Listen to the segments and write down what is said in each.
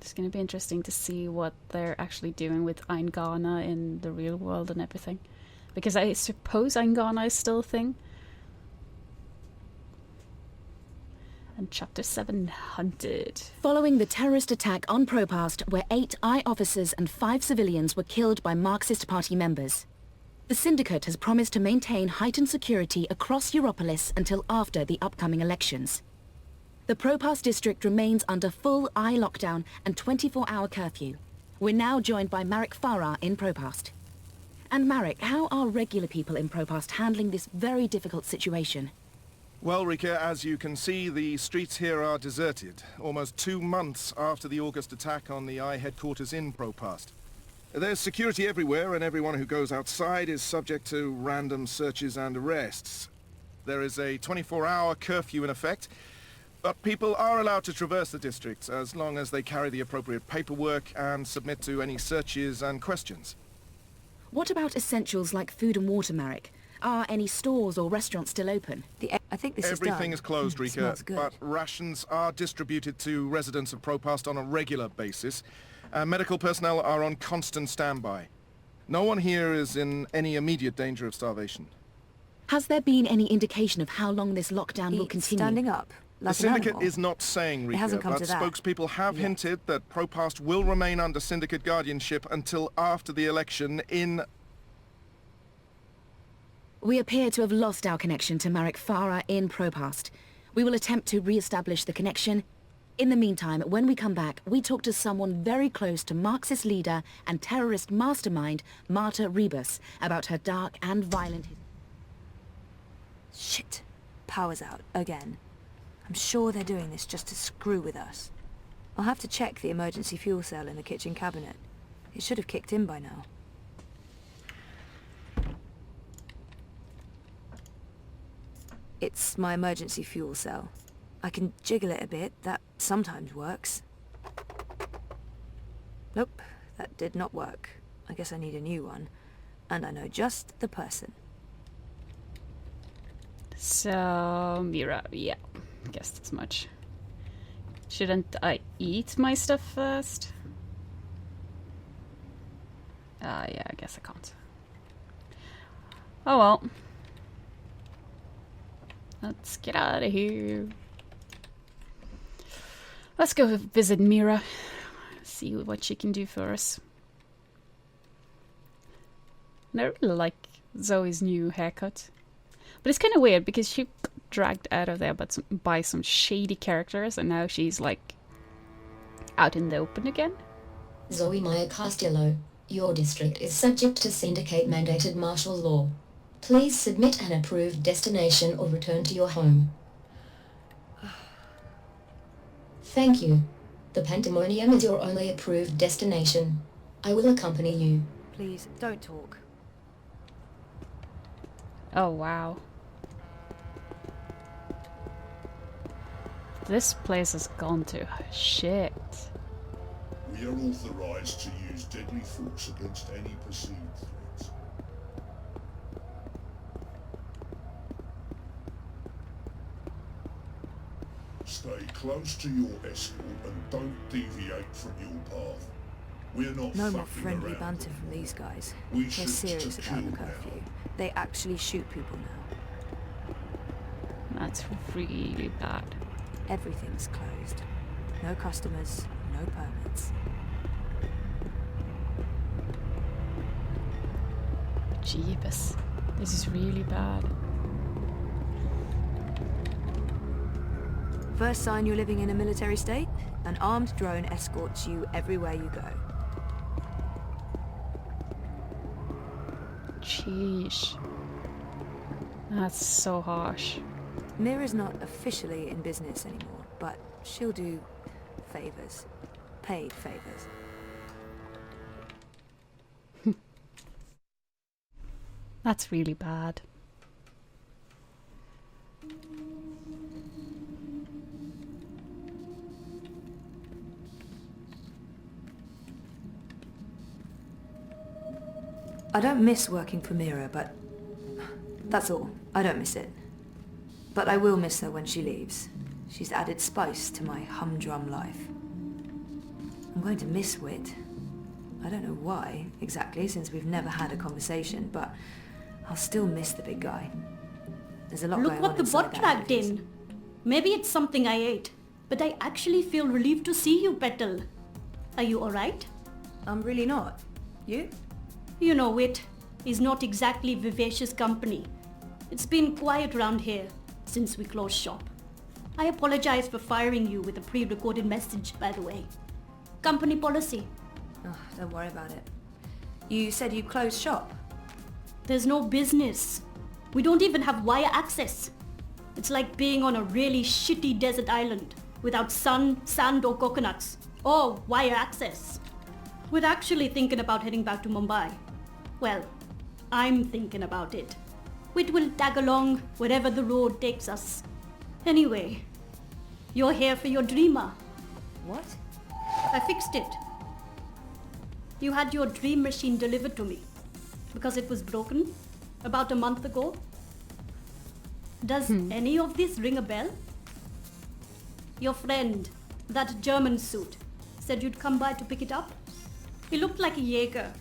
It's going to be interesting to see what they're actually doing with Eingana in the real world and everything. Because I suppose Eingana is still a thing. And Chapter 7, Hunted. Following the terrorist attack on Propast, where 8 I officers and 5 civilians were killed by Marxist Party members, the Syndicate has promised to maintain heightened security across Europolis until after the upcoming elections. The Propast district remains under full eye lockdown and 24-hour curfew. We're now joined by Marek Farah in Propast. And Marek, how are regular people in Propast handling this very difficult situation? Well, Rika, as you can see, the streets here are deserted, almost 2 months after the August attack on the I headquarters in Propast. There's security everywhere, and everyone who goes outside is subject to random searches and arrests. There is a 24-hour curfew in effect, but people are allowed to traverse the district as long as they carry the appropriate paperwork and submit to any searches and questions. What about essentials like food and water, Marek? Are any stores or restaurants still open? I think this Everything is closed, Rika, good. but rations are distributed to residents of Propast on a regular basis. Medical personnel are on constant standby. No one here is in any immediate danger of starvation. Has there been any indication of how long this lockdown will continue? Standing up, like The Syndicate an animal. is not saying, Rika, hasn't come but to that spokespeople have yet. hinted that Propast will remain under Syndicate guardianship until after the election in... We appear to have lost our connection to Marek Farah in Propast. We will attempt to re-establish the connection. In the meantime, when we come back, we talk to someone very close to Marxist leader and terrorist mastermind Marta Rebus about her dark and violent... Shit. Power's out, again. I'm sure they're doing this just to screw with us. I'll have to check the emergency fuel cell in the kitchen cabinet. It should have kicked in by now. It's my emergency fuel cell. I can jiggle it a bit, that sometimes works. Nope, that did not work. I guess I need a new one. And I know just the person. So, Mira, yeah, guess that's much. Shouldn't I eat my stuff first? Yeah, I guess I can't. Oh well. Let's get out of here. Let's go visit Mira. See what she can do for us. And I really like Zoe's new haircut. But it's kind of weird because she got dragged out of there by some shady characters and now she's like out in the open again. Zoe Meyer Castillo, your district is subject to syndicate-mandated martial law. Please submit an approved destination or return to your home. Thank you. The Pandemonium is your only approved destination. I will accompany you. Please, don't talk. Oh wow. This place has gone to shit. We are authorized to use deadly force against any perceived threats. Stay close to your escort and don't deviate from your path. We're not No more fucking friendly around. banter from these guys. We They're shoot serious to about kill the now. curfew. They actually shoot people now. That's really bad. Everything's closed. No customers, no permits. Jeebus. This is really bad. First sign you're living in a military state? An armed drone escorts you everywhere you go. Sheesh. That's so harsh. Mira's not officially in business anymore, but she'll do favors. Paid favors. That's really bad. I don't miss working for Mira, but that's all. I don't miss it. But I will miss her when she leaves. She's added spice to my humdrum life. I'm going to miss Wit. I don't know why, exactly, since we've never had a conversation, but I'll still miss the big guy. There's a lot Look going what on the inside bot that dragged head of his. in. Maybe it's something I ate, but I actually feel relieved to see you, Petal. Are you alright? I'm really not. You? You know, Wit is not exactly vivacious company. It's been quiet round here since we closed shop. I apologize for firing you with a pre-recorded message, by the way. Company policy. Oh, don't worry about it. You said you closed shop. There's no business. We don't even have wire access. It's like being on a really shitty desert island without sun, sand or coconuts. Or wire access. We're actually thinking about heading back to Mumbai. Well, I'm thinking about it. Wit will tag along wherever the road takes us. Anyway, you're here for your dreamer. What? I fixed it. You had your dream machine delivered to me because it was broken about a month ago. Does any of this ring a bell? Your friend, that German suit, said you'd come by to pick it up. He looked like a Jaeger.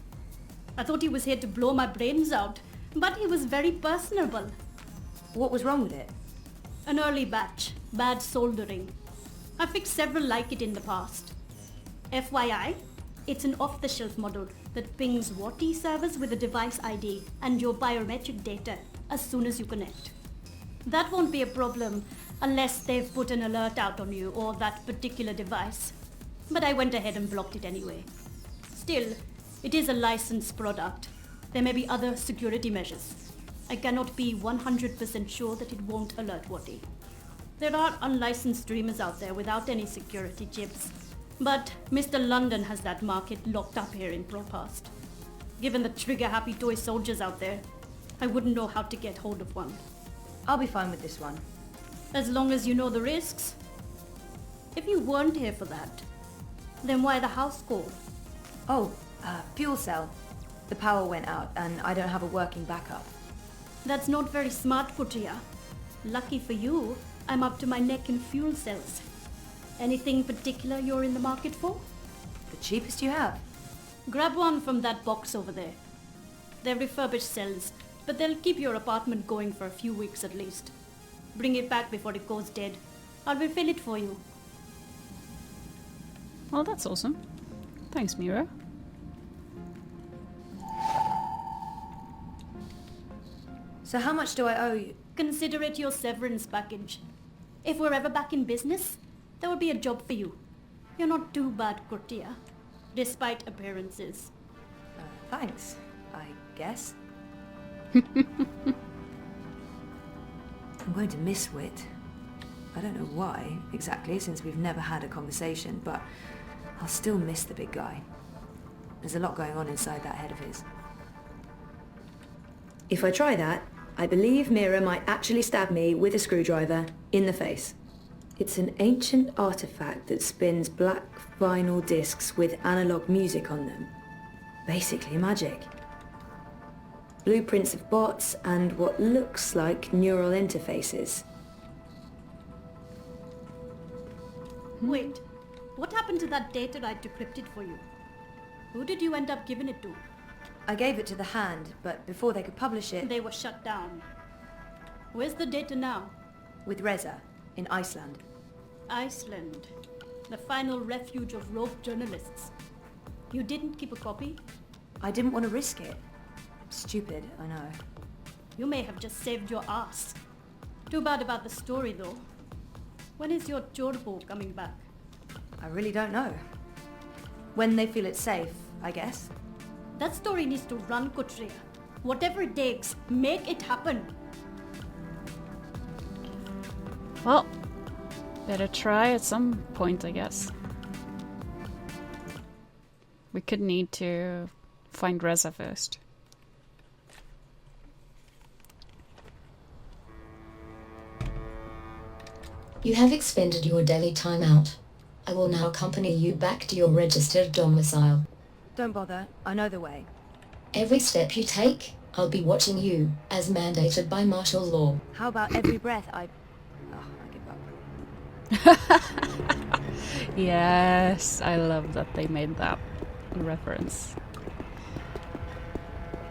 I thought he was here to blow my brains out, but he was very personable. What was wrong with it? An early batch, bad soldering. I fixed several like it in the past. FYI, it's an off-the-shelf model that pings WATI servers with a device ID and your biometric data as soon as you connect. That won't be a problem unless they've put an alert out on you or that particular device. But I went ahead and blocked it anyway. Still, it is a licensed product. There may be other security measures. I cannot be 100% sure that it won't alert WATI. There are unlicensed streamers out there without any security chips. But Mr. London has that market locked up here in ProPast. Given the trigger-happy toy soldiers out there, I wouldn't know how to get hold of one. I'll be fine with this one. As long as you know the risks. If you weren't here for that, then why the house call? Oh, fuel cell. The power went out and I don't have a working backup. That's not very smart, Kutia. Lucky for you, I'm up to my neck in fuel cells. Anything particular you're in the market for? The cheapest you have. Grab one from that box over there. They're refurbished cells, but they'll keep your apartment going for a few weeks at least. Bring it back before it goes dead. I'll refill it for you. Well, that's awesome. Thanks, Mira. So how much do I owe you? Consider it your severance package. If we're ever back in business, there will be a job for you. You're not too bad, Kurtia, despite appearances. Thanks, I guess. I'm going to miss Wit. I don't know why, exactly, since we've never had a conversation, but I'll still miss the big guy. There's a lot going on inside that head of his. If I try that, I believe Mira might actually stab me with a screwdriver in the face. It's an ancient artifact that spins black vinyl discs with analog music on them. Basically magic. Blueprints of bots and what looks like neural interfaces. Wait, what happened to that data I decrypted for you? Who did you end up giving it to? I gave it to the Hand, but before they could publish it... They were shut down. Where's the data now? with Reza, in Iceland. Iceland. The final refuge of rogue journalists. You didn't keep a copy? I didn't want to risk it. Stupid, I know. You may have just saved your ass. Too bad about the story, though. When is your Chorbo coming back? I really don't know. When they feel it's safe, I guess. That story needs to run, Kutria. Whatever it takes, make it happen. Well, better try at some point, I guess. We could need to find Reza first. You have expended your daily timeout. I will now accompany you back to your registered domicile. Don't bother, I know the way. Every step you take, I'll be watching you, as mandated by martial law. How about every breath I give up. Yes, I love that they made that reference.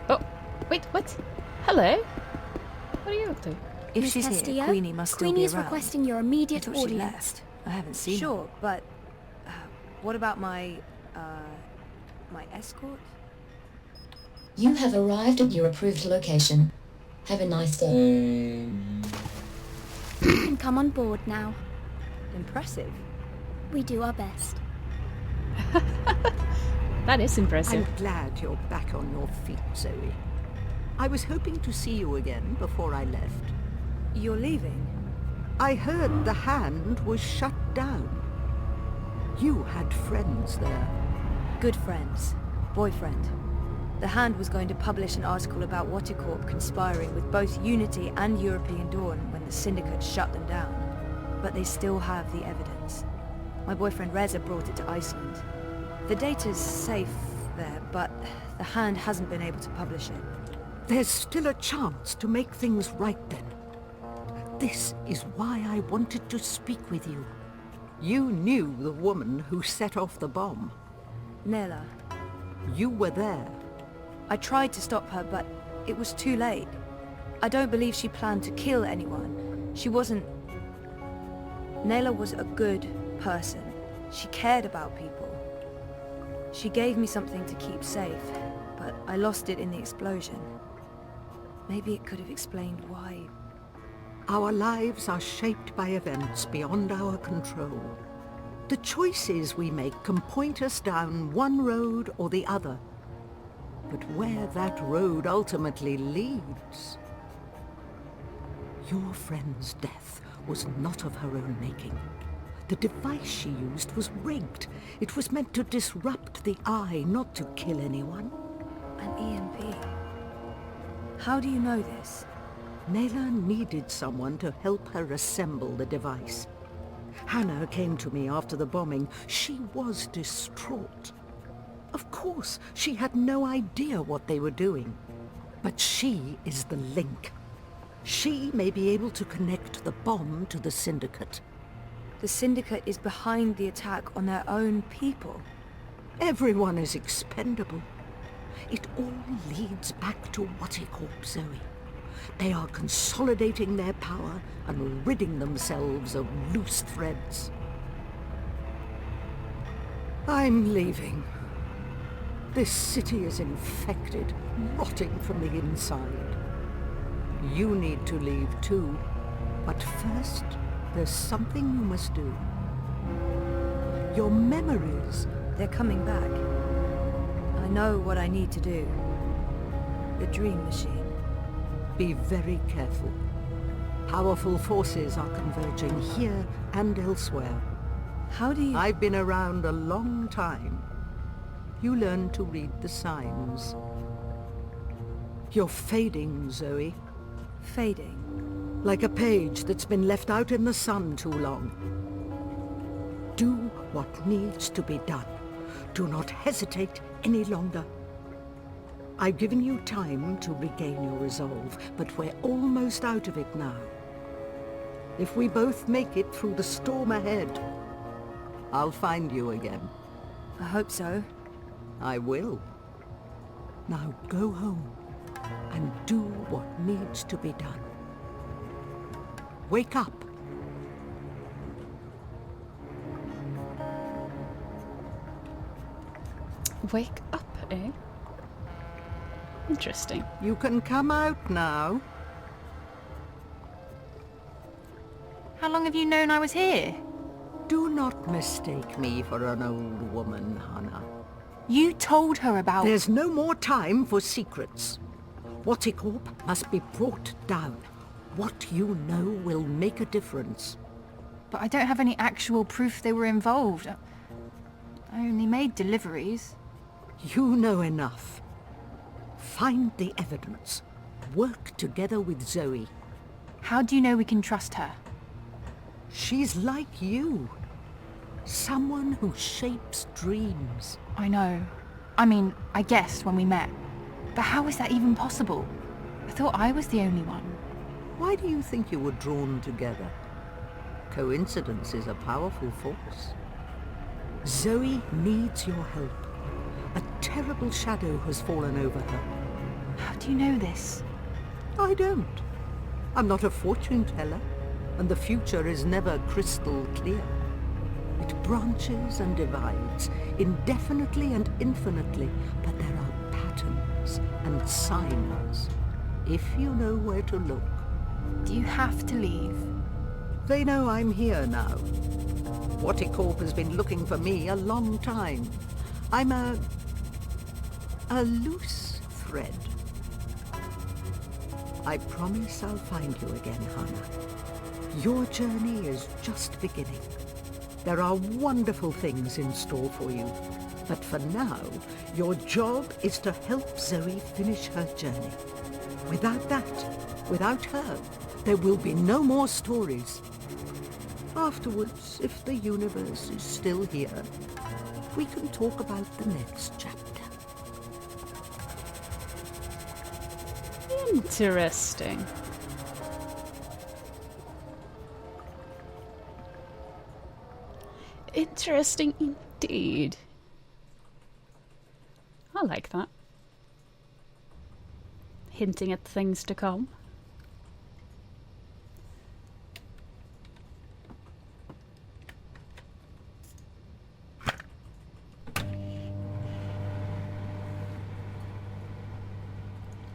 Oh, wait, what? Hello? What are you up to? If Miss she's Castillo, here, Queenie must still Queenie's be around. requesting your I immediate thought she audience. left. I haven't seen her. Sure, but what about my escort? You have arrived at your approved location. Have a nice day. You can come on board now. Impressive. We do our best. That is impressive. I'm glad you're back on your feet, Zoe. I was hoping to see you again before I left. You're leaving? I heard the Hand was shut down. You had friends there. Good friends. Boyfriend. The Hand was going to publish an article about Watticorp conspiring with both Unity and European Dawn when the Syndicate shut them down. But they still have the evidence. My boyfriend Reza brought it to Iceland. The data's safe there, but the Hand hasn't been able to publish it. There's still a chance to make things right then. This is why I wanted to speak with you. You knew the woman who set off the bomb. Nela. You were there. I tried to stop her, but it was too late. I don't believe she planned to kill anyone. She wasn't... Nela was a good person. She cared about people. She gave me something to keep safe, but I lost it in the explosion. Maybe it could have explained why. Our lives are shaped by events beyond our control. The choices we make can point us down one road or the other. But where that road ultimately leads... Your friend's death was not of her own making. The device she used was rigged. It was meant to disrupt the Eye, not to kill anyone. An EMP. How do you know this? Nela needed someone to help her assemble the device. Hannah came to me after the bombing. She was distraught. Of course, she had no idea what they were doing. But she is the link. She may be able to connect the bomb to the Syndicate. The Syndicate is behind the attack on their own people. Everyone is expendable. It all leads back to Watticorp, Zoe. They are consolidating their power and ridding themselves of loose threads. I'm leaving. This city is infected, rotting from the inside. You need to leave too. But first, there's something you must do. Your memories. They're coming back. I know what I need to do. The Dream Machine. Be very careful. Powerful forces are converging here and elsewhere. How do you... I've been around a long time. You learn to read the signs. You're fading, Zoe. Fading? Like a page that's been left out in the sun too long. Do what needs to be done. Do not hesitate any longer. I've given you time to regain your resolve, but we're almost out of it now. If we both make it through the storm ahead, I'll find you again. I hope so. I will. Now go home and do what needs to be done. Wake up. Wake up, eh? Interesting. You can come out now. How long have you known I was here? Do not mistake me for an old woman, Hannah. You told her about... There's no more time for secrets. Watticorp must be brought down. What you know will make a difference. But I don't have any actual proof they were involved. I only made deliveries. You know enough. Find the evidence. Work together with Zoe. How do you know we can trust her? She's like you. Someone who shapes dreams. I know. I mean, I guessed when we met. But how is that even possible? I thought I was the only one. Why do you think you were drawn together? Coincidence is a powerful force. Zoe needs your help. A terrible shadow has fallen over her. How do you know this? I don't. I'm not a fortune teller, and the future is never crystal clear. It branches and divides, indefinitely and infinitely, but there are patterns and signs, if you know where to look. Do you have to leave? They know I'm here now. Horticorp has been looking for me a long time. I'm a loose thread. I promise I'll find you again, Hannah. Your journey is just beginning. There are wonderful things in store for you. But for now, your job is to help Zoe finish her journey. Without that, without her, there will be no more stories. Afterwards, if the universe is still here, we can talk about the next chapter. Interesting. Interesting indeed. I like that. Hinting at things to come.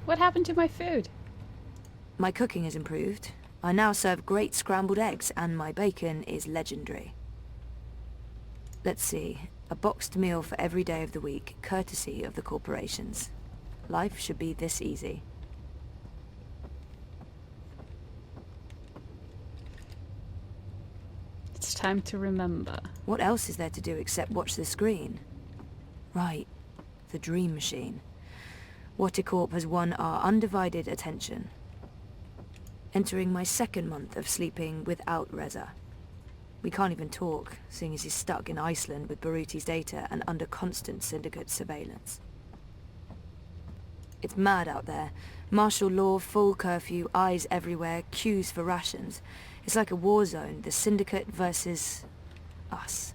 What happened to my food? My cooking has improved. I now serve great scrambled eggs, and my bacon is legendary. Let's see. A boxed meal for every day of the week, courtesy of the corporations. Life should be this easy. It's time to remember. What else is there to do except watch the screen? Right. The dream machine. Horticorp has won our undivided attention. Entering my second month of sleeping without Reza. We can't even talk, seeing as he's stuck in Iceland with Baruti's data and under constant syndicate surveillance. It's mad out there. Martial law, full curfew, eyes everywhere, queues for rations. It's like a war zone, the syndicate versus us.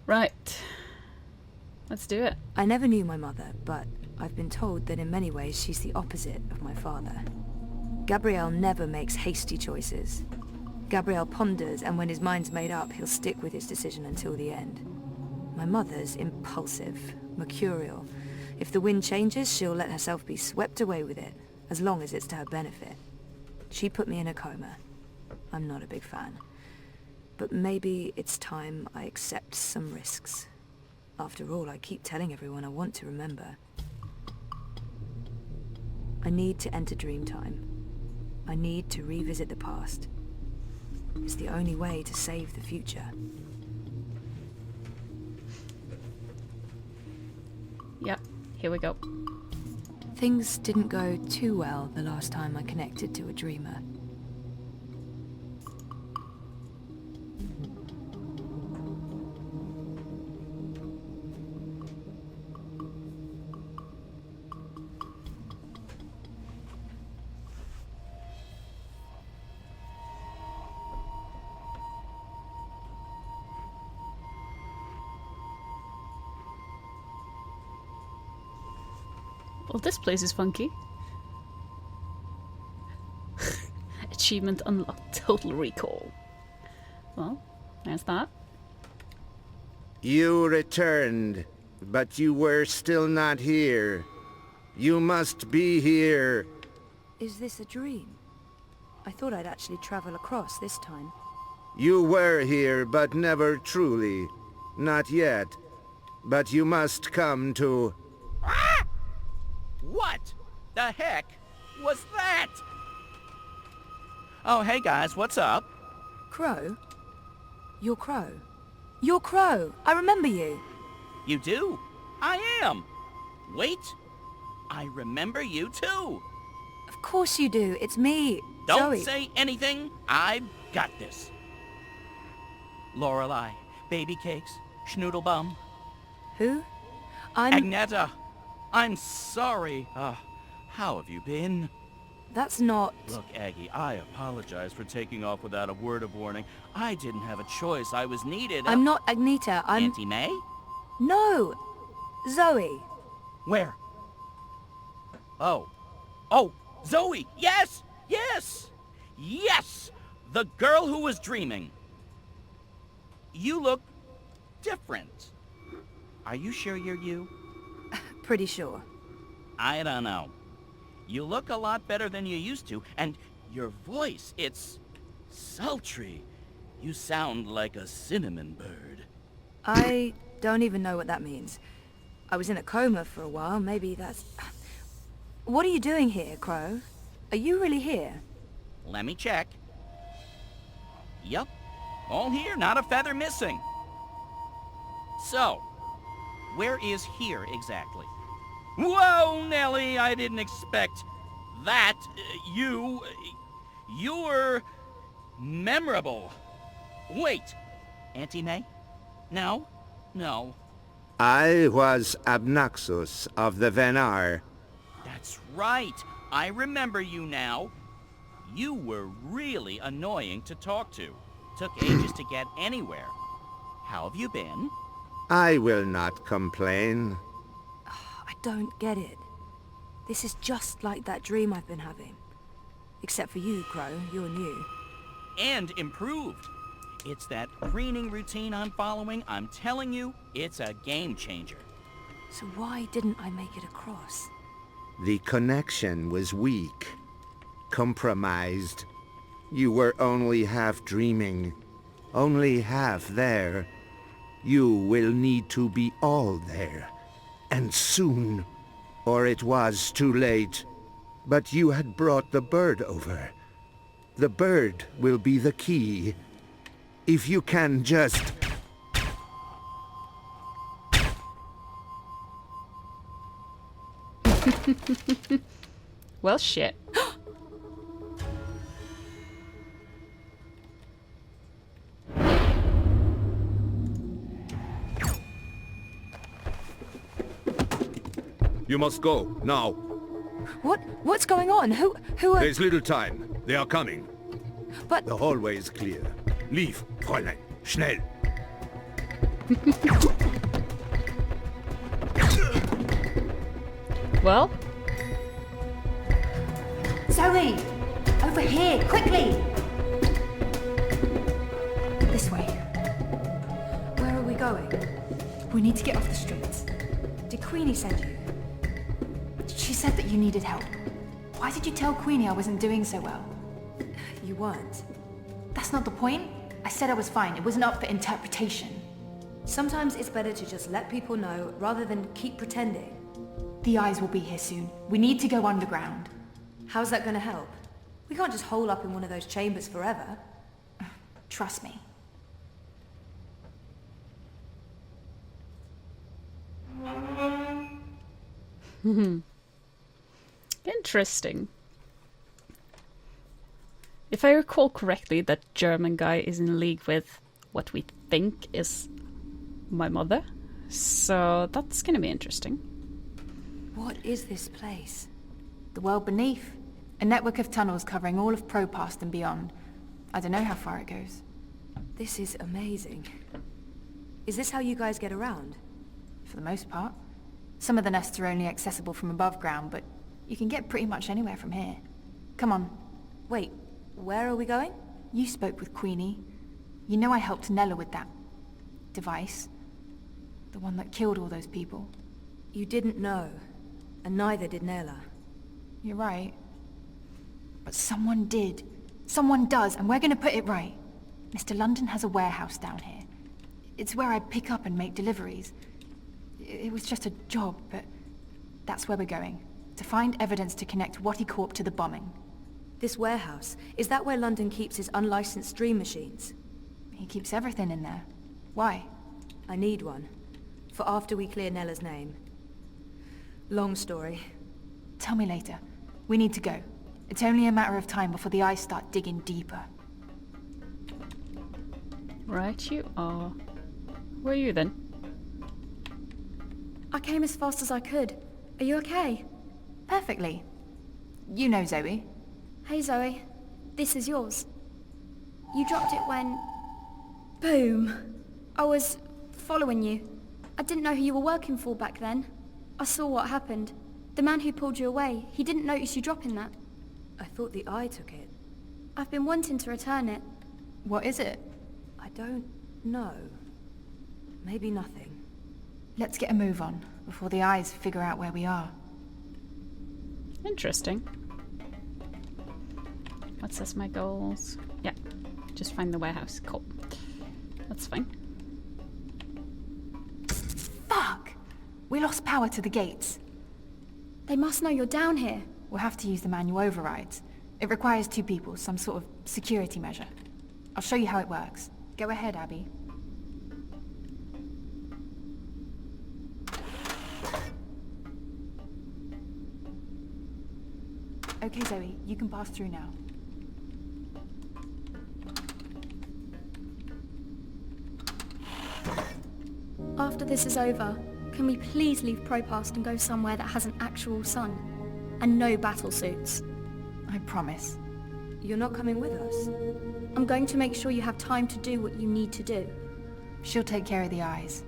Right. Let's do it. I never knew my mother, but I've been told that in many ways she's the opposite of my father. Gabriel never makes hasty choices. Gabriel ponders, and when his mind's made up, he'll stick with his decision until the end. My mother's impulsive, mercurial. If the wind changes, she'll let herself be swept away with it, as long as it's to her benefit. She put me in a coma. I'm not a big fan. But maybe it's time I accept some risks. After all, I keep telling everyone I want to remember. I need to enter Dreamtime. I need to revisit the past. It's the only way to save the future. Yep, here we go. Things didn't go too well the last time I connected to a dreamer. Well, this place is funky. Achievement unlocked. Total recall. Well, there's that. You returned, but you were still not here. You must be here. Is this a dream? I thought I'd actually travel across this time. You were here, but never truly. Not yet. But you must come to... Ah! What the heck was that? Oh, hey guys, what's up? Crow? You're Crow. You're Crow! I remember you! You do? I am! Wait! I remember you too! Of course you do. It's me, Don't Zoe. say anything. I've got this. Lorelei, baby cakes, schnoodlebum. Who? I'm... Agneta! I'm sorry. How have you been? That's not... Look, Aggie, I apologize for taking off without a word of warning. I didn't have a choice. I was needed. I'm not Agneta, I'm... Auntie May? No! Zoe! Where? Oh, Zoe! Yes! Yes! Yes! The girl who was dreaming. You look different. Are you sure you're you? Pretty sure. I don't know. You look a lot better than you used to, and your voice, it's sultry. You sound like a cinnamon bird. I don't even know what that means. I was in a coma for a while, maybe that's... What are you doing here, Crow? Are you really here? Let me check. Yup. All here, not a feather missing. So, where is here exactly? Whoa, Nellie, I didn't expect that. You're memorable. Wait, Auntie May? No. I was Abnaxus of the Venar. That's right. I remember you now. You were really annoying to talk to. Took ages to get anywhere. How have you been? I will not complain. I don't get it. This is just like that dream I've been having. Except for you, Crow. You're new. And improved. It's that preening routine I'm following. I'm telling you, it's a game changer. So why didn't I make it across? The connection was weak. Compromised. You were only half dreaming. Only half there. You will need to be all there. And soon. Or it was too late. But you had brought the bird over. The bird will be the key. If you can just... Well, shit. You must go, now. What's going on? Who are... There's little time. They are coming. But... The hallway is clear. Leave, Fräulein. Schnell. Well? Zoe! Over here, quickly! This way. Where are we going? We need to get off the streets. Did Queenie send you? She said that you needed help. Why did you tell Queenie I wasn't doing so well? You weren't. That's not the point. I said I was fine. It wasn't up for interpretation. Sometimes it's better to just let people know rather than keep pretending. The eyes will be here soon. We need to go underground. How's that going to help? We can't just hole up in one of those chambers forever. Trust me. Interesting. If I recall correctly, that German guy is in league with what we think is my mother. So that's gonna be interesting. What is this place? The world beneath. A network of tunnels covering all of Propast and beyond. I don't know how far it goes. This is amazing. Is this how you guys get around? For the most part. Some of the nests are only accessible from above ground, but you can get pretty much anywhere from here. Come on. Wait, where are we going? You spoke with Queenie. You know I helped Nella with that device. The one that killed all those people. You didn't know, and neither did Nella. You're right. But someone did. Someone does, and we're gonna put it right. Mr. London has a warehouse down here. It's where I pick up and make deliveries. It was just a job, but that's where we're going. To find evidence to connect Wattie to the bombing. This warehouse, is that where London keeps his unlicensed dream machines? He keeps everything in there. Why? I need one. For after we clear Nella's name. Long story. Tell me later. We need to go. It's only a matter of time before the eyes start digging deeper. Right you are. Where are you then? I came as fast as I could. Are you okay? Perfectly. You know Zoe. Hey Zoe, this is yours. You dropped it when... Boom! I was following you. I didn't know who you were working for back then. I saw what happened. The man who pulled you away, he didn't notice you dropping that. I thought the eye took it. I've been wanting to return it. What is it? I don't know. Maybe nothing. Let's get a move on, before the eyes figure out where we are. Interesting. What says my goals? Yeah, just find the warehouse. Cool. That's fine. Fuck! We lost power to the gates. They must know you're down here. We'll have to use the manual overrides. It requires 2 people, some sort of security measure. I'll show you how it works. Go ahead, Abby. Okay, Zoe, you can pass through now. After this is over, can we please leave Propast and go somewhere that has an actual sun? And no battle suits? I promise. You're not coming with us? I'm going to make sure you have time to do what you need to do. She'll take care of the eyes.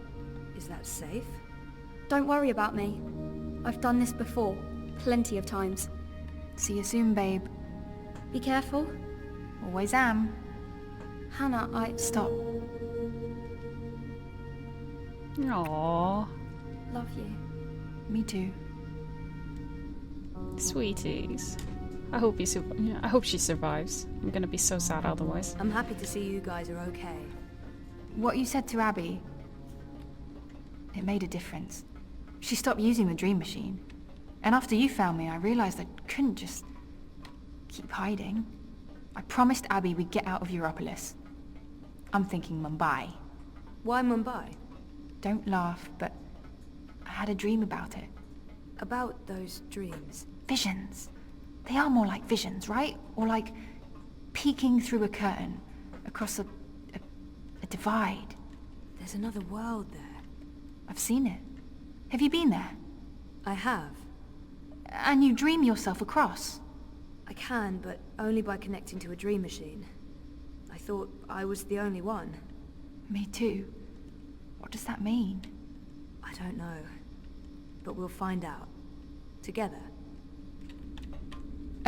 Is that safe? Don't worry about me. I've done this before, plenty of times. See you soon, babe. Be careful. Always am. Hannah, Stop. Aww. Love you. Me too. Sweeties. I hope I hope she survives. I'm gonna be so sad otherwise. I'm happy to see you guys are okay. What you said to Abby, it made a difference. She stopped using the dream machine. And after you found me, I realized I couldn't just keep hiding. I promised Abby we'd get out of Europolis. I'm thinking Mumbai. Why Mumbai? Don't laugh, but I had a dream about it. About those dreams? Visions. They are more like visions, right? Or like peeking through a curtain across a divide. There's another world there. I've seen it. Have you been there? I have. And you dream yourself across? I can, but only by connecting to a dream machine. I thought I was the only one. Me too. What does that mean? I don't know. But we'll find out. Together.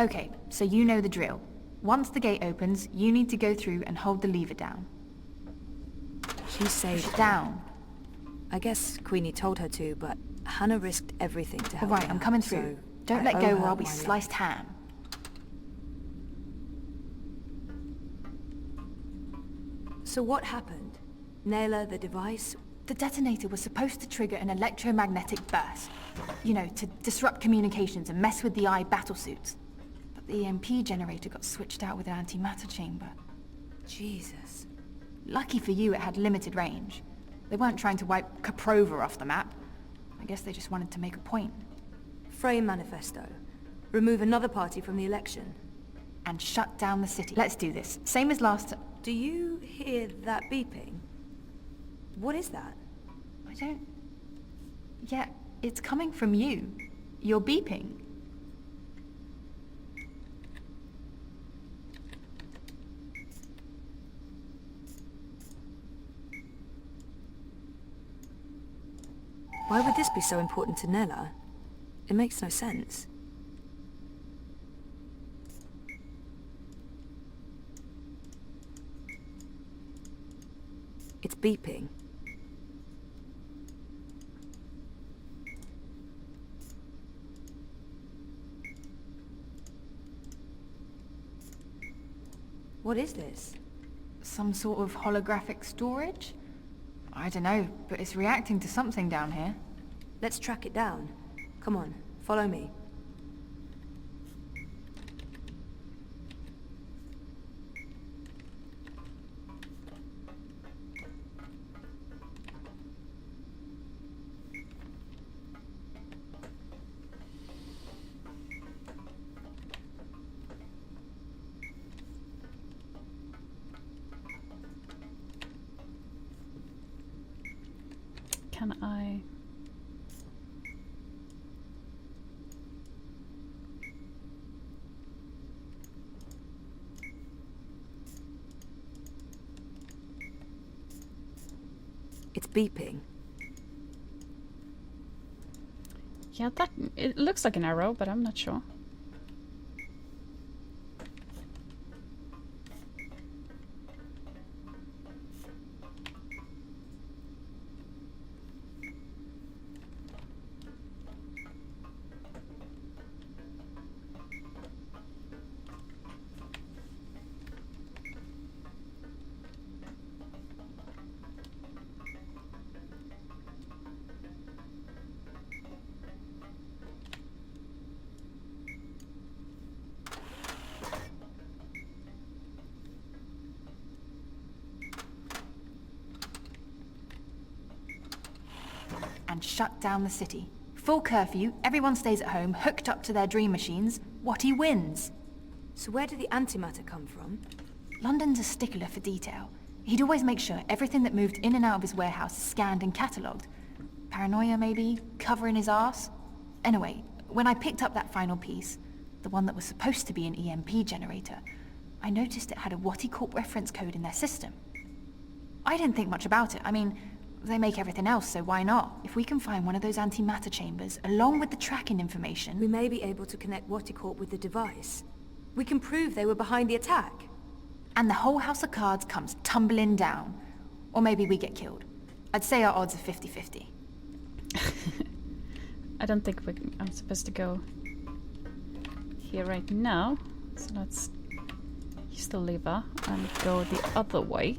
Okay, so you know the drill. Once the gate opens, you need to go through and hold the lever down. She saved Push it down. I guess Queenie told her to, but Hannah risked everything to help Alright, her I'm out, coming through. so Don't I let owe go her or I'll be my sliced life. ham. So what happened? Naylor, the device? The detonator was supposed to trigger an electromagnetic burst. You know, to disrupt communications and mess with the eye battlesuits. But the EMP generator got switched out with an antimatter chamber. Jesus. Lucky for you, it had limited range. They weren't trying to wipe Caprova off the map. I guess they just wanted to make a point. Frame manifesto. Remove another party from the election. And shut down the city. Let's do this. Same as last time. Do you hear that beeping? What is that? I don't... Yeah, it's coming from you. You're beeping. Why would this be so important to Nella? It makes no sense. It's beeping. What is this? Some sort of holographic storage? I don't know, but it's reacting to something down here. Let's track it down. Come on, follow me. Can I... It's beeping. Yeah, it looks like an arrow, but I'm not sure. And shut down the city. Full curfew, everyone stays at home, hooked up to their dream machines. Watty wins. So where did the antimatter come from? London's a stickler for detail. He'd always make sure everything that moved in and out of his warehouse is scanned and catalogued. Paranoia, maybe? Covering his arse? Anyway, when I picked up that final piece, the one that was supposed to be an EMP generator, I noticed it had a Watty Corp reference code in their system. I didn't think much about it. I mean, they make everything else, so why not? If we can find one of those antimatter chambers, along with the tracking information... We may be able to connect Watty Corp with the device. We can prove they were behind the attack. And the whole house of cards comes tumbling down. Or maybe we get killed. I'd say our odds are 50-50. I don't think I'm supposed to go here right now. So let's use the lever and go the other way.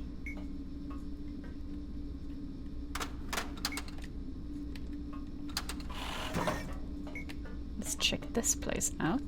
Let's check this place out.